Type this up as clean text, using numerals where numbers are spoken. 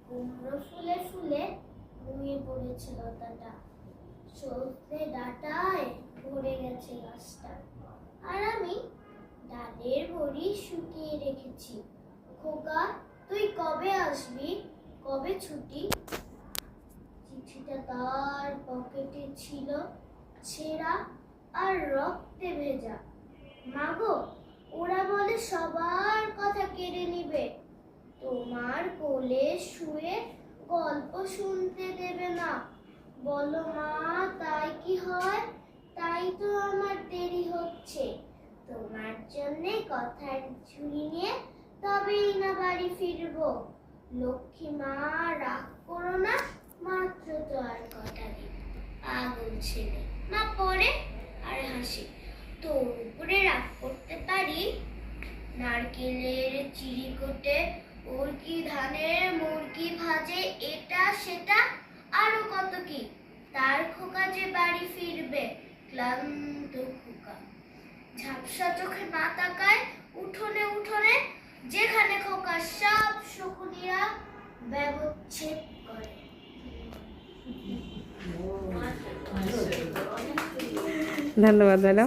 কুমড়ো ফুলে ফুলে নুয়ে পড়েছে লতাটা, সজনে ডাঁটায় ভরে গেছে গাছটা। আর আমি ডালের বড়ি শুকিয়ে রেখেছি। খোকা, তুই কবে আসবি, কবে ছুটি? চিঠিটা তার পকেটে ছিল, ছেঁড়া আর রক্তে ভেজা। মাগো, ওরা বলে সবার কথা কেড়ে নিবে, তোমার কোলে শুয়ে গল্প শুনতে দেবে না। বলো মা, তাই কি হয়? তাই তো আমার দেরি হচ্ছে। তোমার জন্যে কথার ঝুড়ি নিয়ে তবেই না বাড়ি ফিরবো। লক্ষ্মী মা, রাগ করো না, মাত্র তো আর কটা দিন। পাগল ছেলে না পড়ে আর হাসি, তোর উপরে রাগ করতে পারি? নারকেলের চিড়িকোটে উড়কি ধানের মুরগি ভাজে, এটা সেটা আরো কত কি। তার খোকা যে বাড়ি ফিরবে, ক্লান্ত খোকা। ঝাপসা চোখে মা তাকায় উঠোনে উঠোনে, যেখানে খোকা সব শকুনিরা ব্যবচ্ছেদ করে। ধন্যবাদ ম্যাডাম।